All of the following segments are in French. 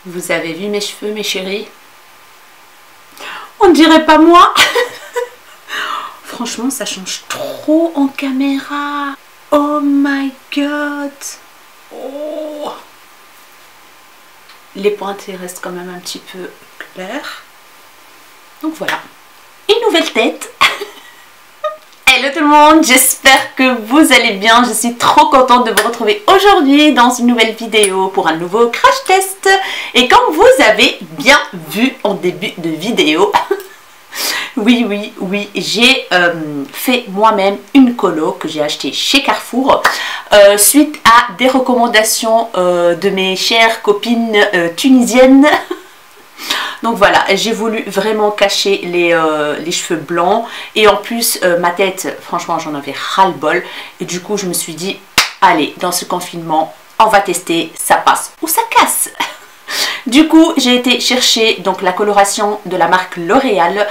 Vous avez vu mes cheveux, mes chéris? On ne dirait pas moi. Franchement, ça change trop en caméra. Oh my god. Oh. Les pointes restent quand même un petit peu claires. Donc voilà. Une nouvelle tête. Hello tout le monde, j'espère que vous allez bien. Je suis trop contente de vous retrouver aujourd'hui dans une nouvelle vidéo pour un nouveau crash test. Et comme vous avez bien vu en début de vidéo, oui, j'ai fait moi-même une colo que j'ai achetée chez Carrefour suite à des recommandations de mes chères copines tunisiennes. Donc voilà, j'ai voulu vraiment cacher les cheveux blancs et en plus ma tête, franchement j'en avais ras-le-bol et du coup je me suis dit, allez, dans ce confinement, on va tester, ça passe ou ça casse. Du coup, j'ai été chercher donc la coloration de la marque L'Oréal.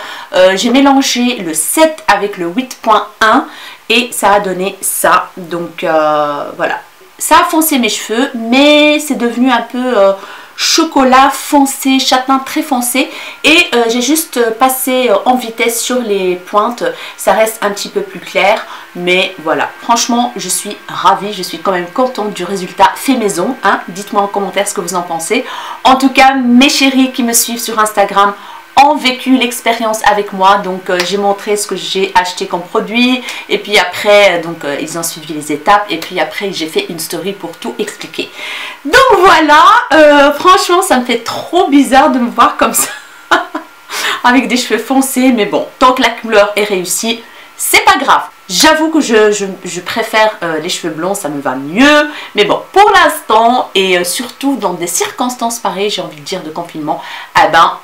J'ai mélangé le 7 avec le 8.1 et ça a donné ça. Donc voilà, ça a foncé mes cheveux, mais c'est devenu un peu chocolat foncé, châtain très foncé. Et j'ai juste passé en vitesse sur les pointes. Ça reste un petit peu plus clair. Mais voilà, franchement, je suis ravie. Je suis quand même contente du résultat fait maison. Hein. Dites-moi en commentaire ce que vous en pensez. En tout cas, mes chéris qui me suivent sur Instagram ont vécu l'expérience avec moi, donc j'ai montré ce que j'ai acheté comme produit et puis après donc ils ont suivi les étapes et puis après j'ai fait une story pour tout expliquer. Donc voilà, franchement ça me fait trop bizarre de me voir comme ça avec des cheveux foncés, mais bon, tant que la couleur est réussie, c'est pas grave. J'avoue que je préfère les cheveux blonds, ça me va mieux. Mais bon, pour l'instant, et surtout dans des circonstances pareilles, j'ai envie de dire de confinement, eh ben,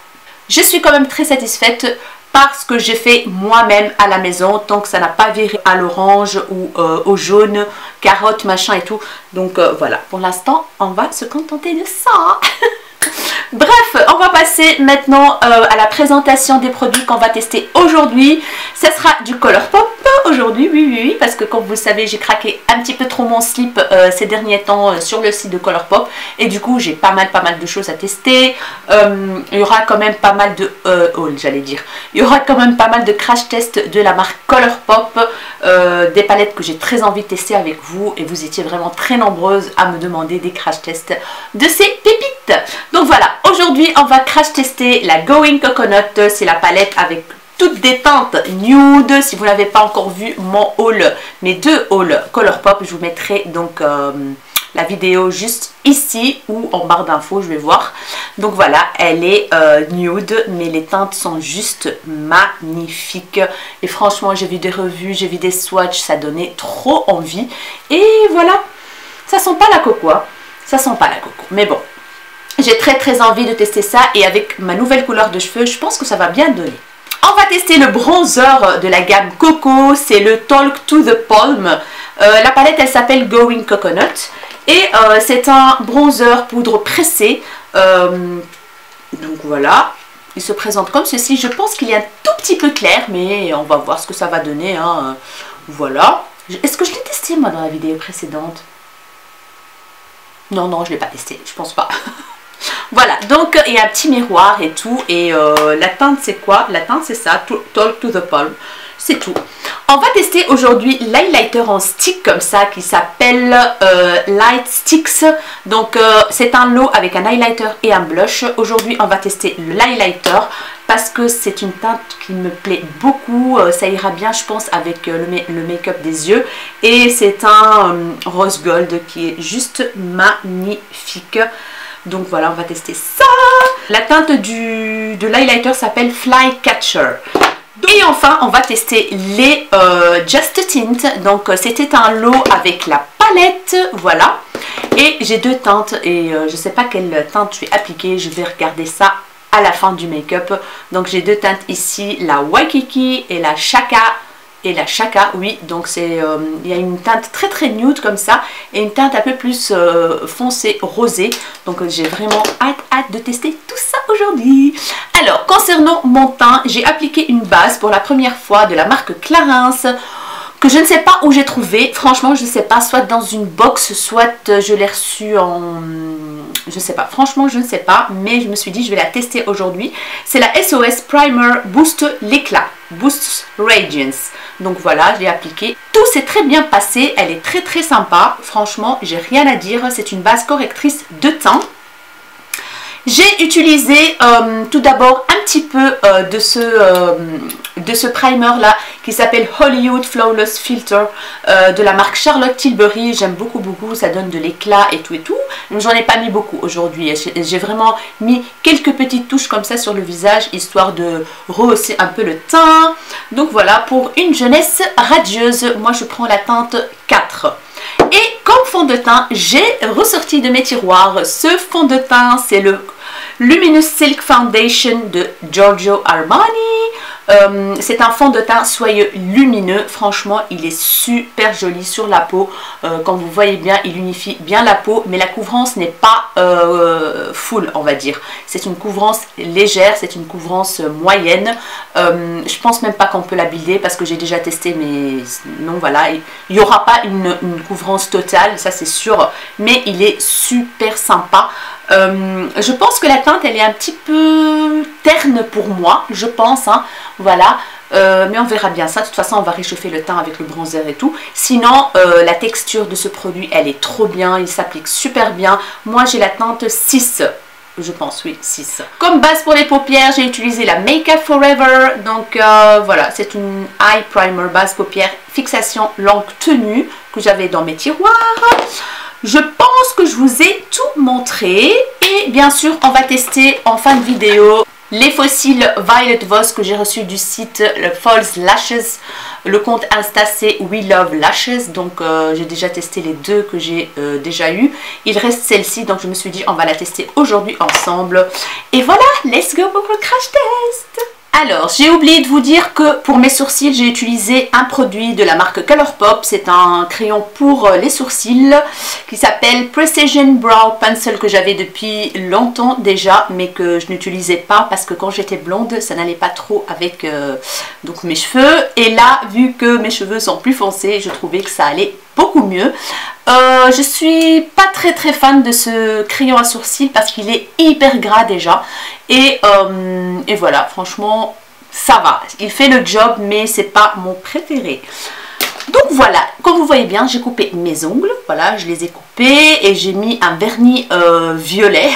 je suis quand même très satisfaite parce que j'ai fait moi-même à la maison, tant que ça n'a pas viré à l'orange ou au jaune, carotte, machin et tout. Donc voilà, pour l'instant, on va se contenter de ça. Bref, on va passer maintenant à la présentation des produits qu'on va tester aujourd'hui. Ça sera du Colourpop aujourd'hui, oui, parce que comme vous le savez, j'ai craqué un petit peu trop mon slip ces derniers temps sur le site de Colourpop. Et du coup, j'ai pas mal de choses à tester. Il y aura quand même pas mal de il y aura quand même pas mal de crash tests de la marque Colourpop. Des palettes que j'ai très envie de tester avec vous. Et vous étiez vraiment très nombreuses à me demander des crash tests de ces pépites. Donc voilà, aujourd'hui on va crash tester la Going Coconut. C'est la palette avec toutes des teintes nude. Si vous n'avez pas encore vu mon haul, mes deux hauls Colourpop, je vous mettrai donc la vidéo juste ici ou en barre d'infos, je vais voir. Donc voilà, elle est nude, mais les teintes sont juste magnifiques. Et franchement, j'ai vu des revues, j'ai vu des swatchs, ça donnait trop envie. Et voilà, ça sent pas la coco, hein. Ça sent pas la coco, mais bon. J'ai très envie de tester ça et avec ma nouvelle couleur de cheveux, je pense que ça va bien donner. On va tester le bronzer de la gamme Coco, c'est le Talk to the Palm. La palette, elle s'appelle Going Coconut et c'est un bronzer poudre pressée. Donc voilà, il se présente comme ceci. Je pense qu'il est un tout petit peu clair, mais on va voir ce que ça va donner. Hein. Voilà. Est-ce que je l'ai testé moi dans la vidéo précédente? Non, je ne l'ai pas testé, je pense pas. Voilà, donc il y a un petit miroir et tout. Et la teinte c'est quoi? La teinte c'est ça, Talk to the Palm. C'est tout. On va tester aujourd'hui l'highlighter en stick comme ça qui s'appelle Light Sticks. Donc c'est un lot avec un highlighter et un blush. Aujourd'hui on va tester l'highlighter parce que c'est une teinte qui me plaît beaucoup. Ça ira bien je pense avec le make-up des yeux. Et c'est un rose gold qui est juste magnifique. Donc voilà, on va tester ça. La teinte de l'highlighter s'appelle Flycatcher. Et enfin, on va tester les Just Tint. Donc c'était un lot avec la palette, voilà. Et j'ai deux teintes et je ne sais pas quelle teinte je vais appliquer. Je vais regarder ça à la fin du make-up. Donc j'ai deux teintes ici, la Waikiki et la Chaka. Oui, donc c'est il y a une teinte très nude comme ça et une teinte un peu plus foncée rosée. Donc j'ai vraiment hâte de tester tout ça aujourd'hui. Alors concernant mon teint, j'ai appliqué une base pour la première fois de la marque Clarins que je ne sais pas où j'ai trouvé. Franchement, je ne sais pas, soit dans une box, soit je l'ai reçu en... Je ne sais pas, franchement, je ne sais pas, mais je me suis dit, je vais la tester aujourd'hui. C'est la SOS Primer Boost l'éclat, Boost Radiance. Donc voilà, je l'ai appliquée. Tout s'est très bien passé, elle est très très sympa. Franchement, j'ai rien à dire, c'est une base correctrice de teint. J'ai utilisé tout d'abord un petit peu de ce primer là qui s'appelle Hollywood Flawless Filter de la marque Charlotte Tilbury. J'aime beaucoup, ça donne de l'éclat et tout. J'en ai pas mis beaucoup aujourd'hui. J'ai vraiment mis quelques petites touches comme ça sur le visage, histoire de rehausser un peu le teint. Donc voilà, pour une jeunesse radieuse, moi je prends la teinte 4. Et comme fond de teint, j'ai ressorti de mes tiroirs ce fond de teint, c'est le Luminous Silk Foundation de Giorgio Armani. C'est un fond de teint soyeux lumineux, franchement il est super joli sur la peau. Comme vous voyez bien, il unifie bien la peau, mais la couvrance n'est pas full, on va dire. C'est une couvrance légère, c'est une couvrance moyenne. Je pense même pas qu'on peut la builder parce que j'ai déjà testé, mais non, voilà, il n'y aura pas une couvrance totale, ça c'est sûr, mais il est super sympa. Je pense que la teinte elle est un petit peu terne pour moi, je pense, hein, voilà, mais on verra bien ça. De toute façon on va réchauffer le teint avec le bronzer et tout. Sinon la texture de ce produit elle est trop bien, il s'applique super bien. Moi j'ai la teinte 6, je pense, oui, 6. Comme base pour les paupières, j'ai utilisé la Make Up Forever. Donc voilà, c'est une eye primer base paupières fixation longue tenue que j'avais dans mes tiroirs. Je pense que je vous ai tout montré. Et bien sûr, on va tester en fin de vidéo les fossiles Violet Voss que j'ai reçus du site le False Lashes. Le compte Insta c'est We Love Lashes. Donc j'ai déjà testé les deux que j'ai déjà eu. Il reste celle-ci, donc je me suis dit on va la tester aujourd'hui ensemble. Et voilà, let's go pour le crash test. Alors, j'ai oublié de vous dire que pour mes sourcils, j'ai utilisé un produit de la marque Colourpop. C'est un crayon pour les sourcils qui s'appelle Precision Brow Pencil, que j'avais depuis longtemps déjà, mais que je n'utilisais pas parce que quand j'étais blonde, ça n'allait pas trop avec donc mes cheveux. Et là, vu que mes cheveux sont plus foncés, je trouvais que ça allait beaucoup mieux. Je suis pas très fan de ce crayon à sourcils parce qu'il est hyper gras déjà. Et voilà, franchement, ça va. Il fait le job, mais c'est pas mon préféré. Donc voilà, comme vous voyez bien, j'ai coupé mes ongles. Voilà, je les ai coupés et j'ai mis un vernis violet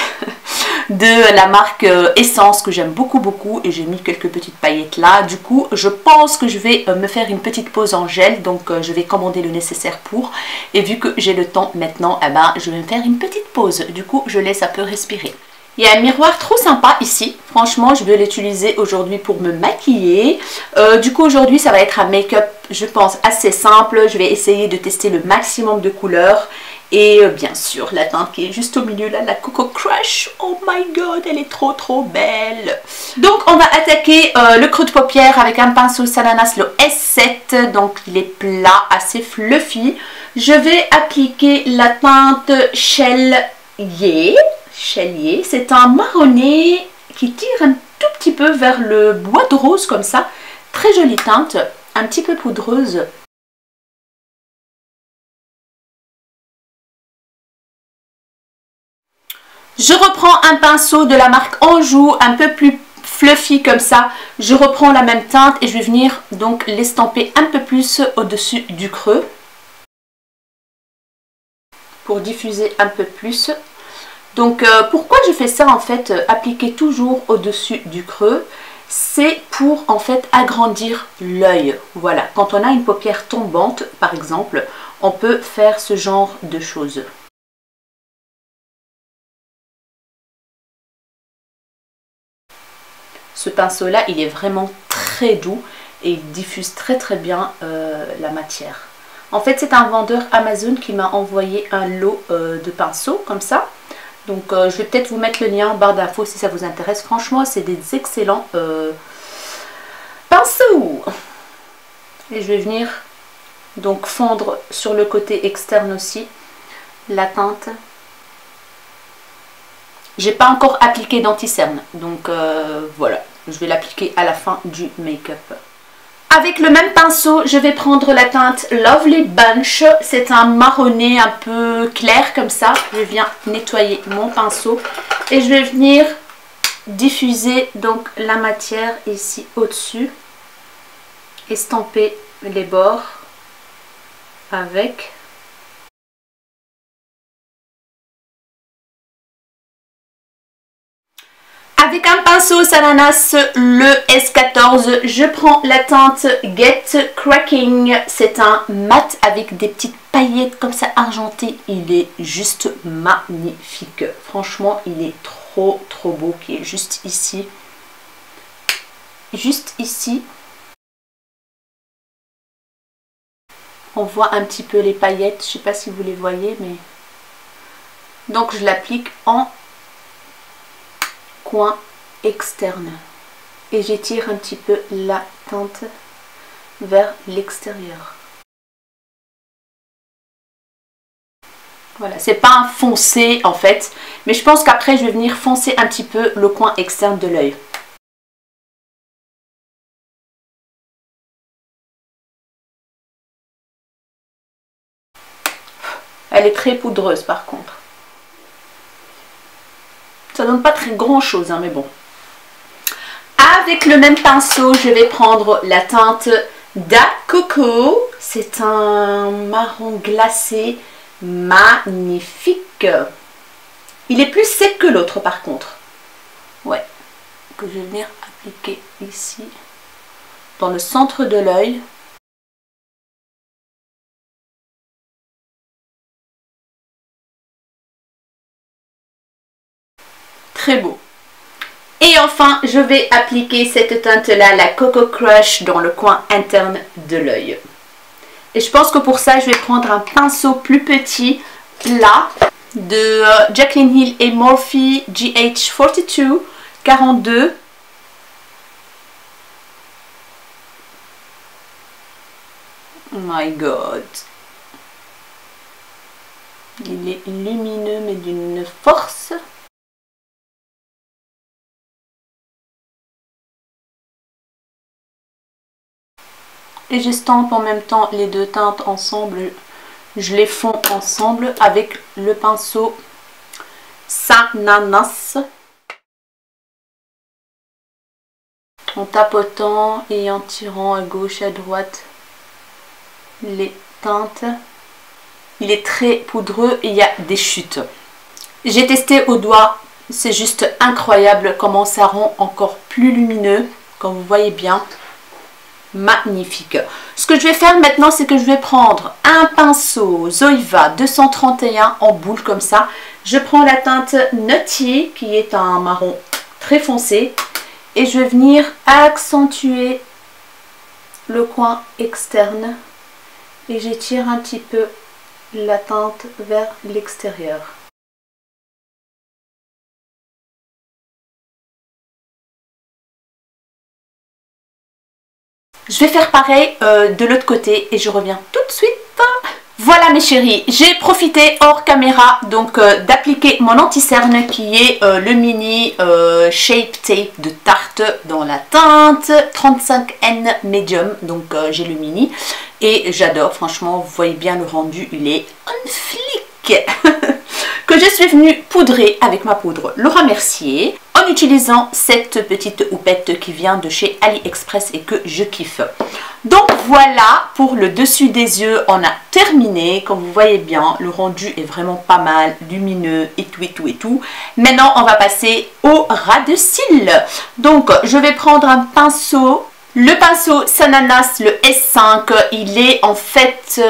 de la marque Essence que j'aime beaucoup. Et j'ai mis quelques petites paillettes là. Du coup, je pense que je vais me faire une petite pause en gel. Donc je vais commander le nécessaire pour. Et vu que j'ai le temps maintenant, eh ben, je vais me faire une petite pause. Du coup, je laisse un peu respirer. Il y a un miroir trop sympa ici, franchement je vais l'utiliser aujourd'hui pour me maquiller. Du coup aujourd'hui ça va être un make-up je pense assez simple, je vais essayer de tester le maximum de couleurs. Et bien sûr la teinte qui est juste au milieu là, la Coco Crush, oh my god elle est trop belle. Donc on va attaquer le creux de paupière avec un pinceau Salanas le S7, donc il est plat, assez fluffy. Je vais appliquer la teinte Chélier. C'est un marronné qui tire un tout petit peu vers le bois de rose comme ça. Très jolie teinte, un petit peu poudreuse. Je reprends un pinceau de la marque Anjou, un peu plus fluffy comme ça. Je reprends la même teinte et je vais venir donc l'estamper un peu plus au-dessus du creux. Pour diffuser un peu plus. Donc pourquoi je fais ça en fait, appliquer toujours au-dessus du creux, c'est pour en fait agrandir l'œil. Voilà, quand on a une paupière tombante par exemple, on peut faire ce genre de choses. Ce pinceau là, il est vraiment très doux et il diffuse très bien la matière. En fait c'est un vendeur Amazon qui m'a envoyé un lot de pinceaux comme ça. Donc je vais peut-être vous mettre le lien en barre d'infos si ça vous intéresse. Franchement c'est des excellents pinceaux. Et je vais venir donc fondre sur le côté externe aussi la teinte. J'ai pas encore appliqué d'anti-cerne, donc voilà, je vais l'appliquer à la fin du make-up. Avec le même pinceau, je vais prendre la teinte Lovely Bunch. C'est un marronné un peu clair comme ça. Je viens nettoyer mon pinceau et je vais venir diffuser donc la matière ici au-dessus. Estamper les bords avec. Avec un pinceau Ananas, le S14, je prends la teinte Get Cracking. C'est un mat avec des petites paillettes comme ça argentées. Il est juste magnifique. Franchement, il est trop beau, qui est juste ici. Juste ici. On voit un petit peu les paillettes. Je ne sais pas si vous les voyez, mais... Donc, je l'applique en coin externe et j'étire un petit peu la teinte vers l'extérieur. Voilà, c'est pas un foncé en fait, mais je pense qu'après je vais venir foncer un petit peu le coin externe de l'œil. Elle est très poudreuse par contre. Ça donne pas très grand chose, hein, mais bon. Avec le même pinceau, je vais prendre la teinte Da Coco. C'est un marron glacé magnifique. Il est plus sec que l'autre par contre. Ouais, que je vais venir appliquer ici, dans le centre de l'œil. Très beau. Et enfin, je vais appliquer cette teinte-là, la Coco Crush, dans le coin interne de l'œil. Et je pense que pour ça, je vais prendre un pinceau plus petit, là, de Jaclyn Hill et Morphe GH42, 42. Oh my god. Il est lumineux, mais d'une force. Et j'estampe en même temps les deux teintes ensemble. Je les fonds ensemble avec le pinceau Ananas. En tapotant et en tirant à gauche à droite les teintes. Il est très poudreux et il y a des chutes. J'ai testé au doigt. C'est juste incroyable comment ça rend encore plus lumineux. Comme vous voyez bien. Magnifique. Ce que je vais faire maintenant, c'est que je vais prendre un pinceau Zoeva 231 en boule comme ça. Je prends la teinte Nutty qui est un marron très foncé et je vais venir accentuer le coin externe et j'étire un petit peu la teinte vers l'extérieur. Je vais faire pareil de l'autre côté et je reviens tout de suite. Voilà mes chéris, j'ai profité hors caméra donc d'appliquer mon anti-cerne qui est le mini Shape Tape de Tarte dans la teinte 35N Medium. Donc j'ai le mini et j'adore, franchement, vous voyez bien le rendu, il est on flic. Que je suis venue poudrer avec ma poudre Laura Mercier en utilisant cette petite houppette qui vient de chez AliExpress et que je kiffe. Donc voilà, pour le dessus des yeux, on a terminé. Comme vous voyez bien, le rendu est vraiment pas mal, lumineux et tout et tout et tout. Maintenant, on va passer au ras de cils. Donc, je vais prendre un pinceau. Le pinceau Ananas, le S5, il est en fait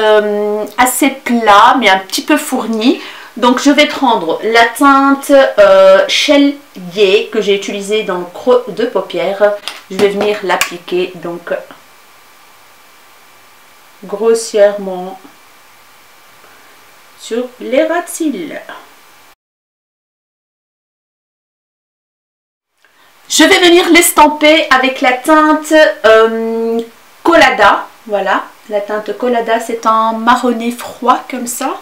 assez plat, mais un petit peu fourni. Donc je vais prendre la teinte Chelier que j'ai utilisée dans le creux de paupière. Je vais venir l'appliquer donc grossièrement sur les ras de cils. Je vais venir l'estamper avec la teinte Colada. Voilà, la teinte Colada, c'est un marronné froid comme ça.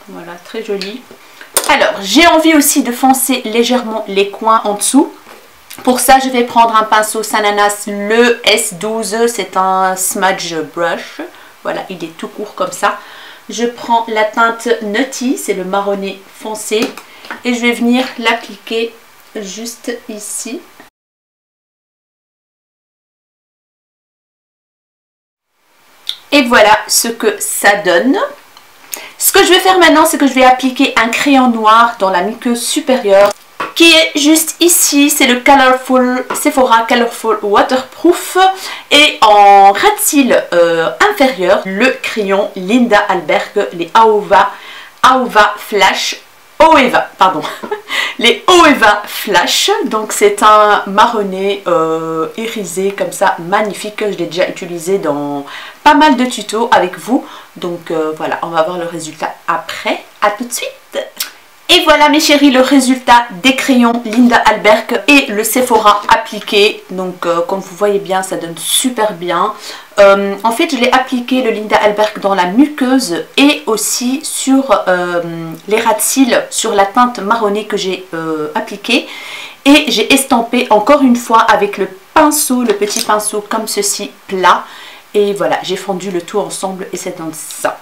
Voilà, très joli. Alors, j'ai envie aussi de foncer légèrement les coins en dessous. Pour ça, je vais prendre un pinceau Sananas, le S12, c'est un smudge brush. Voilà, il est tout court comme ça. Je prends la teinte Nutty, c'est le marronné foncé. Et je vais venir l'appliquer juste ici. Et voilà ce que ça donne. Ce que je vais faire maintenant, c'est que je vais appliquer un crayon noir dans la muqueuse supérieure qui est juste ici. C'est le Sephora Colorful Waterproof. Et en ras de cils inférieur, le crayon Linda Alberg, les Aova Flash. Oeva, pardon. Les Oeva Flash. Donc c'est un marronné irisé comme ça, magnifique. Je l'ai déjà utilisé dans pas mal de tutos avec vous. Donc voilà, on va voir le résultat après. À tout de suite. Et voilà mes chéris, le résultat des crayons Linda Alberg et le Sephora appliqué. Donc comme vous voyez bien, ça donne super bien. En fait, je l'ai appliqué le Linda Alberg dans la muqueuse et aussi sur les ras de cils, sur la teinte marronnée que j'ai appliquée. Et j'ai estampé encore une fois avec le pinceau, le petit pinceau comme ceci, plat. Et voilà, j'ai fondu le tout ensemble et c'est dans ça.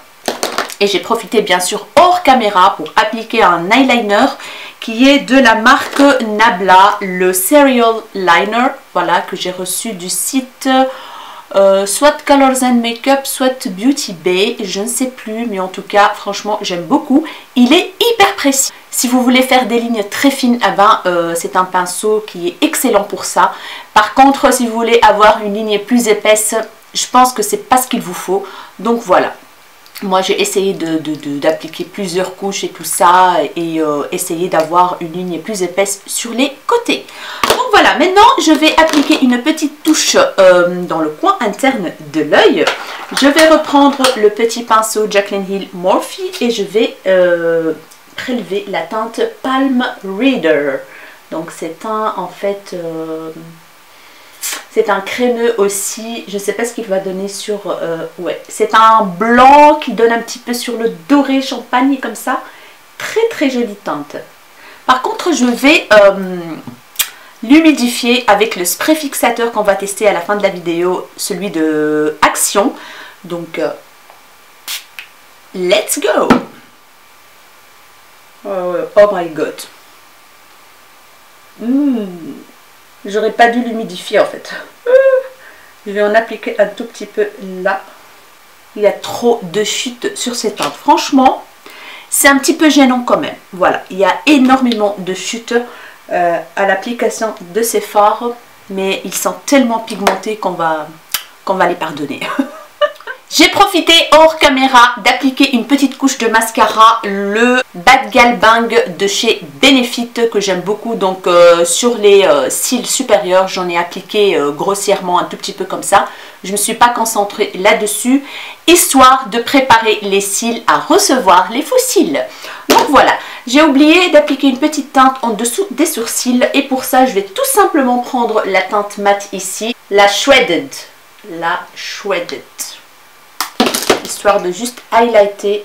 Et j'ai profité bien sûr hors caméra pour appliquer un eyeliner qui est de la marque Nabla, le Serial Liner, voilà, que j'ai reçu du site soit Colors and Makeup, soit Beauty Bay, je ne sais plus, mais en tout cas, franchement, j'aime beaucoup. Il est hyper précis. Si vous voulez faire des lignes très fines, eh ben, c'est un pinceau qui est excellent pour ça. Par contre, si vous voulez avoir une ligne plus épaisse, je pense que c'est pas ce qu'il vous faut. Donc voilà. Moi j'ai essayé d'appliquer plusieurs couches et tout ça et essayer d'avoir une ligne plus épaisse sur les côtés. Donc voilà, maintenant je vais appliquer une petite touche dans le coin interne de l'œil. Je vais reprendre le petit pinceau Jaclyn Hill Morphe et je vais prélever la teinte Palm Reader. Donc c'est un en fait... c'est un crémeux aussi, je ne sais pas ce qu'il va donner sur... ouais, c'est un blanc qui donne un petit peu sur le doré champagne comme ça. Très très jolie teinte. Par contre, je vais l'humidifier avec le spray fixateur qu'on va tester à la fin de la vidéo, celui de Action. Donc, let's go! Oh my god. J'aurais pas dû l'humidifier en fait. Je vais en appliquer un tout petit peu là. Il y a trop de chutes sur ces teintes. Franchement, c'est un petit peu gênant quand même. Voilà, il y a énormément de chutes à l'application de ces fards. Mais ils sont tellement pigmentés qu'on va les pardonner. J'ai profité hors caméra d'appliquer une petite couche de mascara, le Bad Gal Bang de chez Benefit que j'aime beaucoup. Donc sur les cils supérieurs, j'en ai appliqué grossièrement un tout petit peu comme ça. Je ne me suis pas concentrée là-dessus, histoire de préparer les cils à recevoir les faux cils. Donc voilà, j'ai oublié d'appliquer une petite teinte en dessous des sourcils. Et pour ça, je vais tout simplement prendre la teinte mat ici, la Shredded. La Shredded. Histoire de juste highlighter.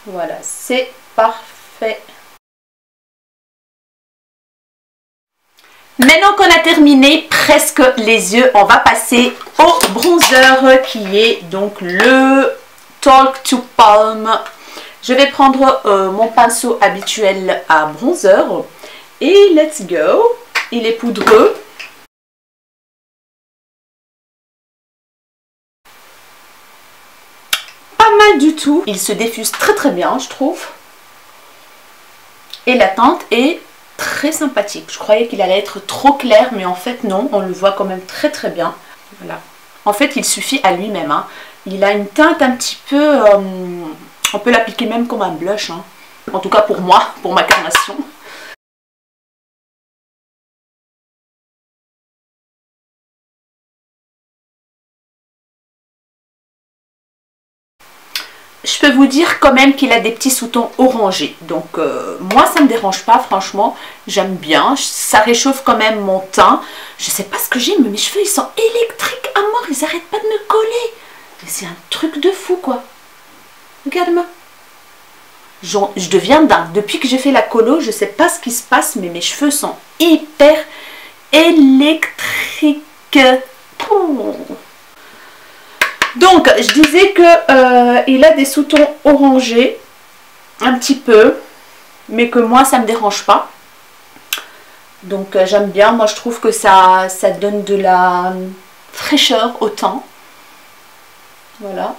Voilà, c'est parfait. Maintenant qu'on a terminé presque les yeux, on va passer au bronzer qui est donc le Talk to Palm. Je vais prendre mon pinceau habituel à bronzer et let's go. Il est poudreux. Mal du tout, il se diffuse très très bien je trouve et la teinte est très sympathique. Je croyais qu'il allait être trop clair mais en fait non, on le voit quand même très très bien. Voilà, en fait il suffit à lui-même hein. Il a une teinte un petit peu on peut l'appliquer même comme un blush hein. En tout cas pour moi, pour ma carnation. Je peux vous dire quand même qu'il a des petits sous-tons orangés. Donc moi ça me dérange pas franchement. J'aime bien. Ça réchauffe quand même mon teint. Je sais pas ce que j'ai mais mes cheveux ils sont électriques à mort. Ils arrêtent pas de me coller. C'est un truc de fou quoi. Regarde-moi. je deviens dingue. Depuis que j'ai fait la colo, je sais pas ce qui se passe, mais mes cheveux sont hyper électriques. Pouh. Donc, je disais que il a des sous-tons orangés, un petit peu, mais que moi, ça me dérange pas. Donc, j'aime bien. Moi, je trouve que ça donne de la fraîcheur au teint. Voilà.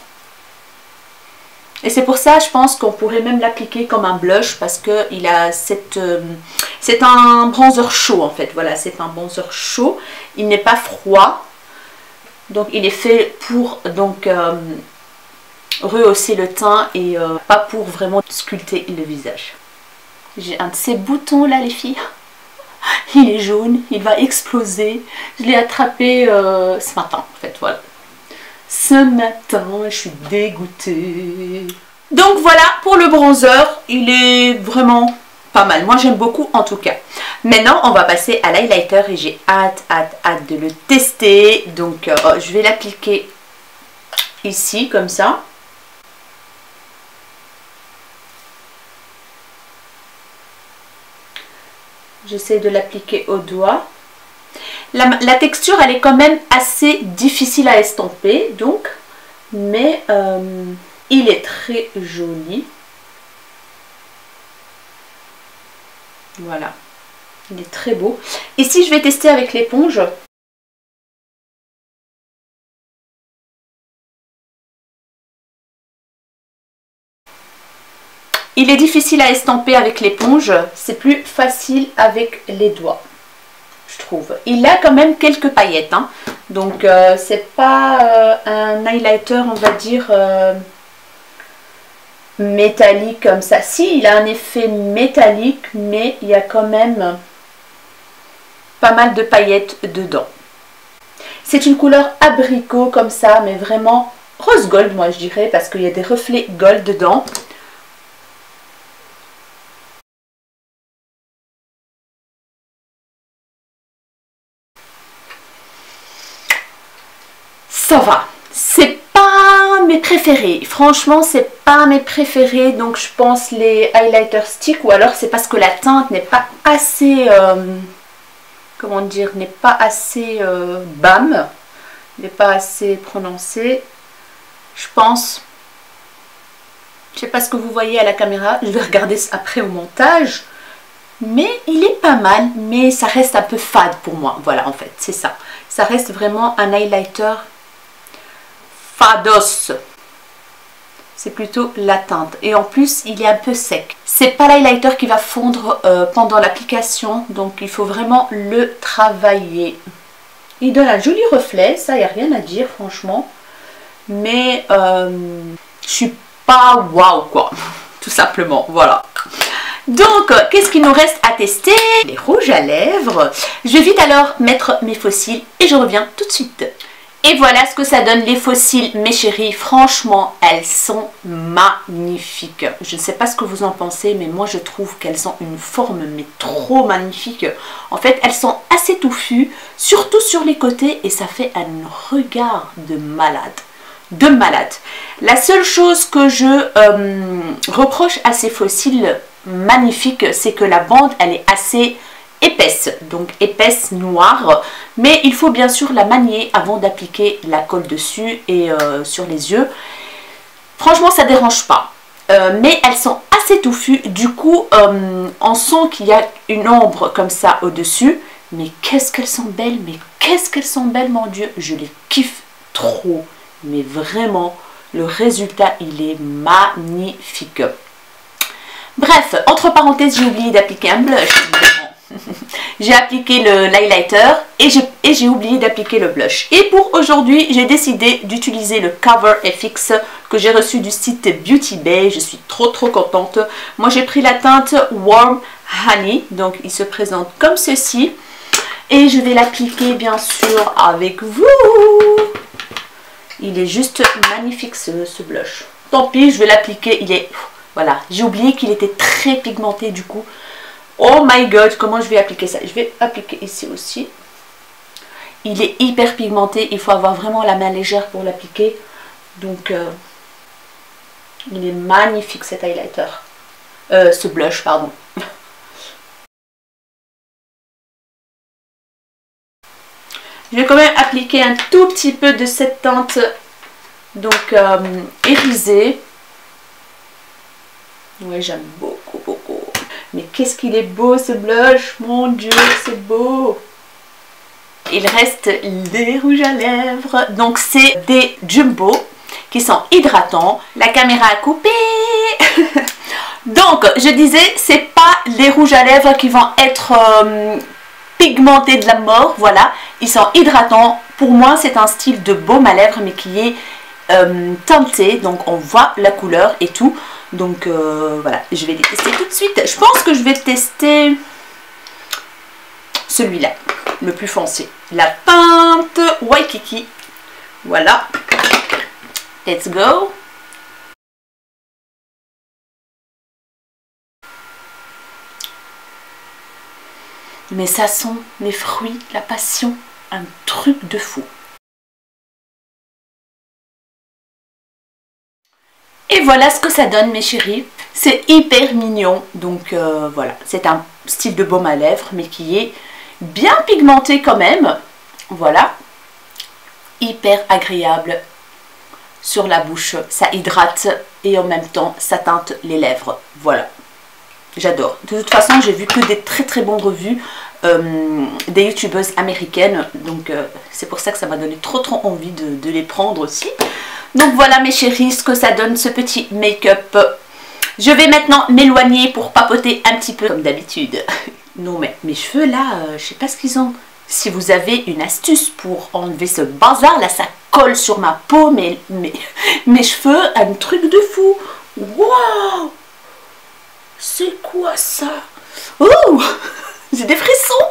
Et c'est pour ça, je pense qu'on pourrait même l'appliquer comme un blush parce que il a cette... c'est un bronzer chaud en fait. Voilà, c'est un bronzer chaud. Il n'est pas froid. Donc, il est fait pour donc rehausser le teint et pas pour vraiment sculpter le visage. J'ai un de ces boutons là, les filles. Il est jaune, il va exploser. Je l'ai attrapé ce matin en fait, voilà. Ce matin, je suis dégoûtée. Donc voilà pour le bronzer, il est vraiment pas mal. Moi j'aime beaucoup en tout cas. Maintenant on va passer à l'highlighter et j'ai hâte de le tester. Donc je vais l'appliquer ici comme ça. J'essaie de l'appliquer au doigt. La texture elle est quand même assez difficile à estomper donc, mais il est très joli. Voilà, il est très beau. Ici je vais tester avec l'éponge. Il est difficile à estomper avec l'éponge, c'est plus facile avec les doigts. Je trouve. Il a quand même quelques paillettes, hein. Donc c'est pas un highlighter, on va dire métallique comme ça. Si, il a un effet métallique, mais il y a quand même pas mal de paillettes dedans. C'est une couleur abricot comme ça, mais vraiment rose gold, moi je dirais, parce qu'il y a des reflets gold dedans. Ça va, c'est pas mes préférés, franchement c'est pas mes préférés, donc je pense les highlighter stick, ou alors c'est parce que la teinte n'est pas assez, comment dire, n'est pas assez bam, n'est pas assez prononcée, je pense. Je sais pas ce que vous voyez à la caméra, je vais regarder après au montage, mais il est pas mal, mais ça reste un peu fade pour moi, voilà en fait, c'est ça. Ça reste vraiment un highlighter fados. C'est plutôt la teinte. Et en plus, il est un peu sec. C'est pas l'highlighter qui va fondre pendant l'application. Donc, il faut vraiment le travailler. Il donne un joli reflet. Ça, il n'y a rien à dire, franchement. Mais je suis pas waouh, quoi. Tout simplement. Voilà. Donc, qu'est-ce qu'il nous reste à tester? Les rouges à lèvres. Je vais vite alors mettre mes faux cils et je reviens tout de suite. Et voilà ce que ça donne les faux cils, mes chéris. Franchement, elles sont magnifiques. Je ne sais pas ce que vous en pensez, mais moi je trouve qu'elles ont une forme mais trop magnifique. En fait, elles sont assez touffues, surtout sur les côtés, et ça fait un regard de malade. De malade. La seule chose que je reproche à ces faux cils magnifiques, c'est que la bande, elle est assez épaisse, donc épaisse noire, mais il faut bien sûr la manier avant d'appliquer la colle dessus et sur les yeux. Franchement ça dérange pas, mais elles sont assez touffues, du coup on sent qu'il y a une ombre comme ça au dessus, mais qu'est-ce qu'elles sont belles, mais qu'est-ce qu'elles sont belles, mon Dieu, je les kiffe trop, mais vraiment le résultat il est magnifique. Bref, entre parenthèses, j'ai oublié d'appliquer un blush évidemment. J'ai appliqué l'highlighter et j'ai oublié d'appliquer le blush. Et pour aujourd'hui, j'ai décidé d'utiliser le Cover FX que j'ai reçu du site Beauty Bay. Je suis trop contente. Moi, j'ai pris la teinte Warm Honey. Donc, il se présente comme ceci. Et je vais l'appliquer, bien sûr, avec vous. Il est juste magnifique, ce blush. Tant pis, je vais l'appliquer. Il est... Voilà, j'ai oublié qu'il était très pigmenté, du coup. Oh my god, comment je vais appliquer ça? Je vais appliquer ici aussi. Il est hyper pigmenté, il faut avoir vraiment la main légère pour l'appliquer. Donc, il est magnifique cet highlighter. ce blush, pardon. Je vais quand même appliquer un tout petit peu de cette teinte, donc irisée. Ouais, j'aime beaucoup, beaucoup. Mais qu'est-ce qu'il est beau ce blush, mon Dieu, c'est beau. Il reste des rouges à lèvres. Donc c'est des Jumbo qui sont hydratants. La caméra a coupé. Donc je disais, c'est pas les rouges à lèvres qui vont être pigmentés de la mort. Voilà, ils sont hydratants. Pour moi c'est un style de baume à lèvres mais qui est teinté. Donc on voit la couleur et tout. Donc voilà, je vais les tester tout de suite. Je pense que je vais tester celui-là, le plus foncé. La teinte Waikiki. Voilà. Let's go. Mais ça sent les fruits, la passion. Un truc de fou. Et voilà ce que ça donne mes chéris. C'est hyper mignon. Donc voilà, c'est un style de baume à lèvres mais qui est bien pigmenté quand même. Voilà. Hyper agréable sur la bouche. Ça hydrate et en même temps ça teinte les lèvres. Voilà. J'adore. De toute façon j'ai vu que des très très bonnes revues des youtubeuses américaines. Donc c'est pour ça que ça m'a donné trop envie de les prendre aussi. Donc voilà mes chéris ce que ça donne ce petit make-up. Je vais maintenant m'éloigner pour papoter un petit peu comme d'habitude. Non mais mes cheveux là, je sais pas ce qu'ils ont. Si vous avez une astuce pour enlever ce bazar là, ça colle sur ma peau, mais mes cheveux, un truc de fou. Waouh! C'est quoi ça? Oh! J'ai des frissons.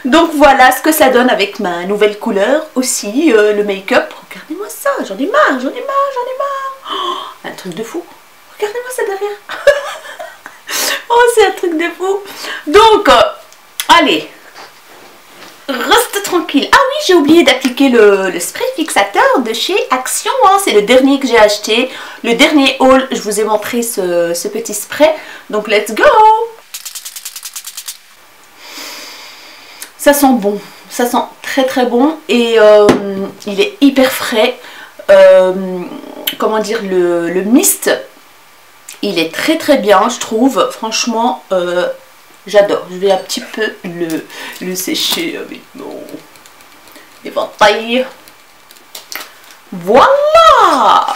Donc voilà ce que ça donne avec ma nouvelle couleur aussi, le make-up. Regardez-moi ça, j'en ai marre, j'en ai marre, j'en ai marre. Oh, un truc de fou. Regardez-moi ça derrière. Oh, c'est un truc de fou. Donc, allez, reste tranquille. Ah oui, j'ai oublié d'appliquer le spray fixateur de chez Action. Hein. C'est le dernier que j'ai acheté. Le dernier haul, je vous ai montré ce petit spray. Donc, let's go. Ça sent bon, ça sent très bon et il est hyper frais. Comment dire, le mist, il est très bien, je trouve. Franchement, j'adore. Je vais un petit peu le sécher avec mon éventail. Voilà!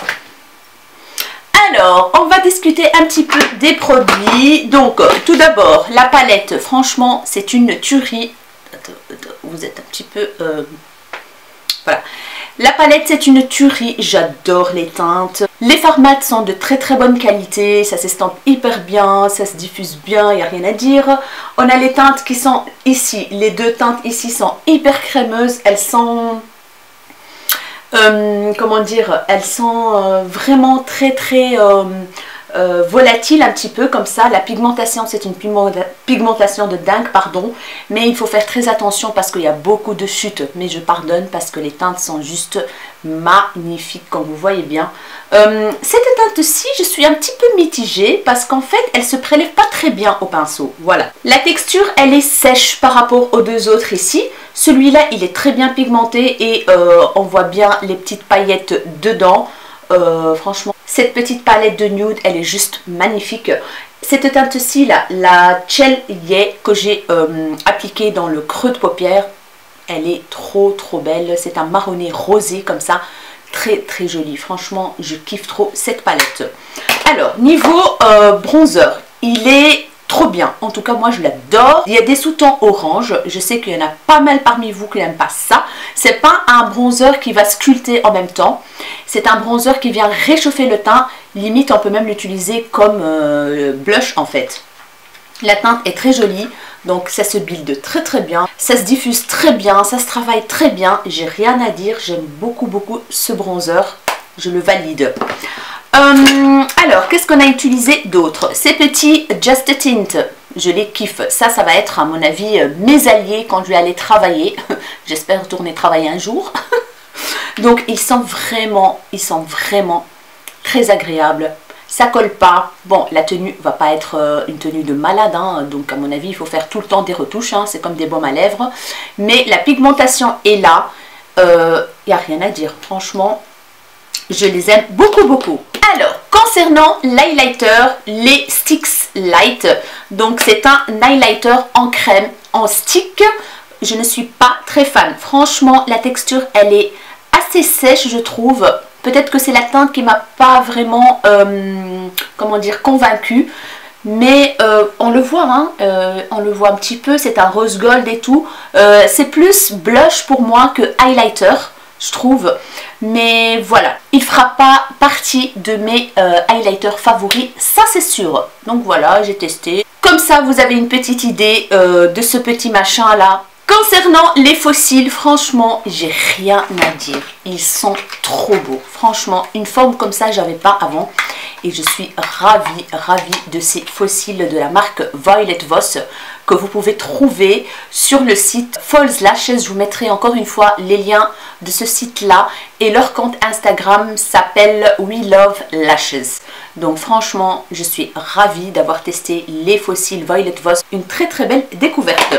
Alors, on va discuter un petit peu des produits. Donc, tout d'abord, la palette, franchement, c'est une tuerie. Vous êtes un petit peu... voilà. La palette, c'est une tuerie. J'adore les teintes. Les formats sont de très bonne qualité. Ça s'estompe hyper bien. Ça se diffuse bien. Il n'y a rien à dire. On a les teintes qui sont ici. Les deux teintes ici sont hyper crémeuses. Elles sont... comment dire? Elles sont vraiment très volatile un petit peu comme ça. La pigmentation, c'est une pigmentation de dingue, pardon, mais il faut faire très attention parce qu'il y a beaucoup de chutes, mais je pardonne parce que les teintes sont juste magnifiques comme vous voyez bien. Cette teinte-ci, je suis un petit peu mitigée parce qu'en fait elle se prélève pas très bien au pinceau. Voilà, la texture elle est sèche par rapport aux deux autres ici. Celui-là il est très bien pigmenté et on voit bien les petites paillettes dedans. Franchement, cette petite palette de nude, elle est juste magnifique. Cette teinte-ci, la Chell Ye que j'ai appliquée dans le creux de paupière, elle est trop belle. C'est un marronné rosé comme ça, très joli. Franchement, je kiffe trop cette palette. Alors, niveau bronzer, il est trop bien. En tout cas, moi, je l'adore. Il y a des sous-tons orange. Je sais qu'il y en a pas mal parmi vous qui n'aiment pas ça. C'est pas un bronzer qui va sculpter en même temps. C'est un bronzer qui vient réchauffer le teint. Limite, on peut même l'utiliser comme blush en fait. La teinte est très jolie. Donc, ça se build très bien. Ça se diffuse très bien. Ça se travaille très bien. J'ai rien à dire. J'aime beaucoup ce bronzer. Je le valide. Alors, qu'est-ce qu'on a utilisé d'autre? Ces petits Just Tint, je les kiffe. Ça va être à mon avis mes alliés quand je vais aller travailler. J'espère retourner travailler un jour. Donc, ils sont vraiment très agréables. ça colle pas. Bon, la tenue va pas être une tenue de malade, hein, donc à mon avis il faut faire tout le temps des retouches, hein, c'est comme des baumes à lèvres. Mais la pigmentation est là, il n'y a rien à dire, franchement, je les aime beaucoup beaucoup. Alors, concernant l'highlighter, les Sticks Light, donc c'est un highlighter en crème, en stick. Je ne suis pas très fan. Franchement, la texture, elle est assez sèche, je trouve. Peut-être que c'est la teinte qui m'a pas vraiment, comment dire, convaincue. Mais on le voit, hein, on le voit un petit peu. C'est un rose gold et tout. C'est plus blush pour moi que highlighter, je trouve. Mais voilà, il fera pas partie de mes highlighters favoris, ça c'est sûr. Donc voilà, j'ai testé. Comme ça, vous avez une petite idée de ce petit machin là. Concernant les fossiles, franchement, j'ai rien à dire. Ils sont trop beaux. Franchement, une forme comme ça, j'avais pas avant. Et je suis ravie de ces fossiles de la marque Violet Voss que vous pouvez trouver sur le site False Lashes. Je vous mettrai encore une fois les liens de ce site-là. Et leur compte Instagram s'appelle We Love Lashes. Donc franchement, je suis ravie d'avoir testé les fossiles Violet Voss. Une très belle découverte.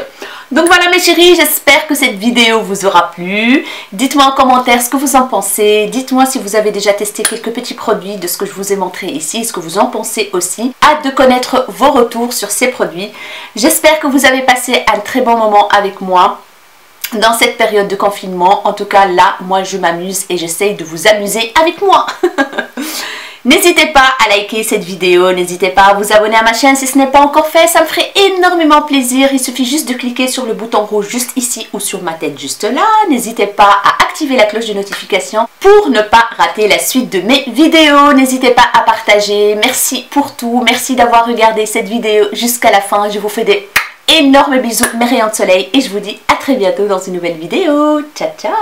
Donc voilà mes chéris, j'espère que cette vidéo vous aura plu. Dites-moi en commentaire ce que vous en pensez. Dites-moi si vous avez déjà testé quelques petits produits de ce que je vous ai montré ici, ce que vous en pensez aussi. Hâte de connaître vos retours sur ces produits. J'espère que vous avez passé un très bon moment avec moi dans cette période de confinement. En tout cas là, moi je m'amuse et j'essaye de vous amuser avec moi. N'hésitez pas à liker cette vidéo, n'hésitez pas à vous abonner à ma chaîne si ce n'est pas encore fait, ça me ferait énormément plaisir. Il suffit juste de cliquer sur le bouton rouge juste ici ou sur ma tête juste là. N'hésitez pas à activer la cloche de notification pour ne pas rater la suite de mes vidéos. N'hésitez pas à partager, merci pour tout, merci d'avoir regardé cette vidéo jusqu'à la fin. Je vous fais des énormes bisous, mes rayons de soleil et je vous dis à très bientôt dans une nouvelle vidéo. Ciao ciao.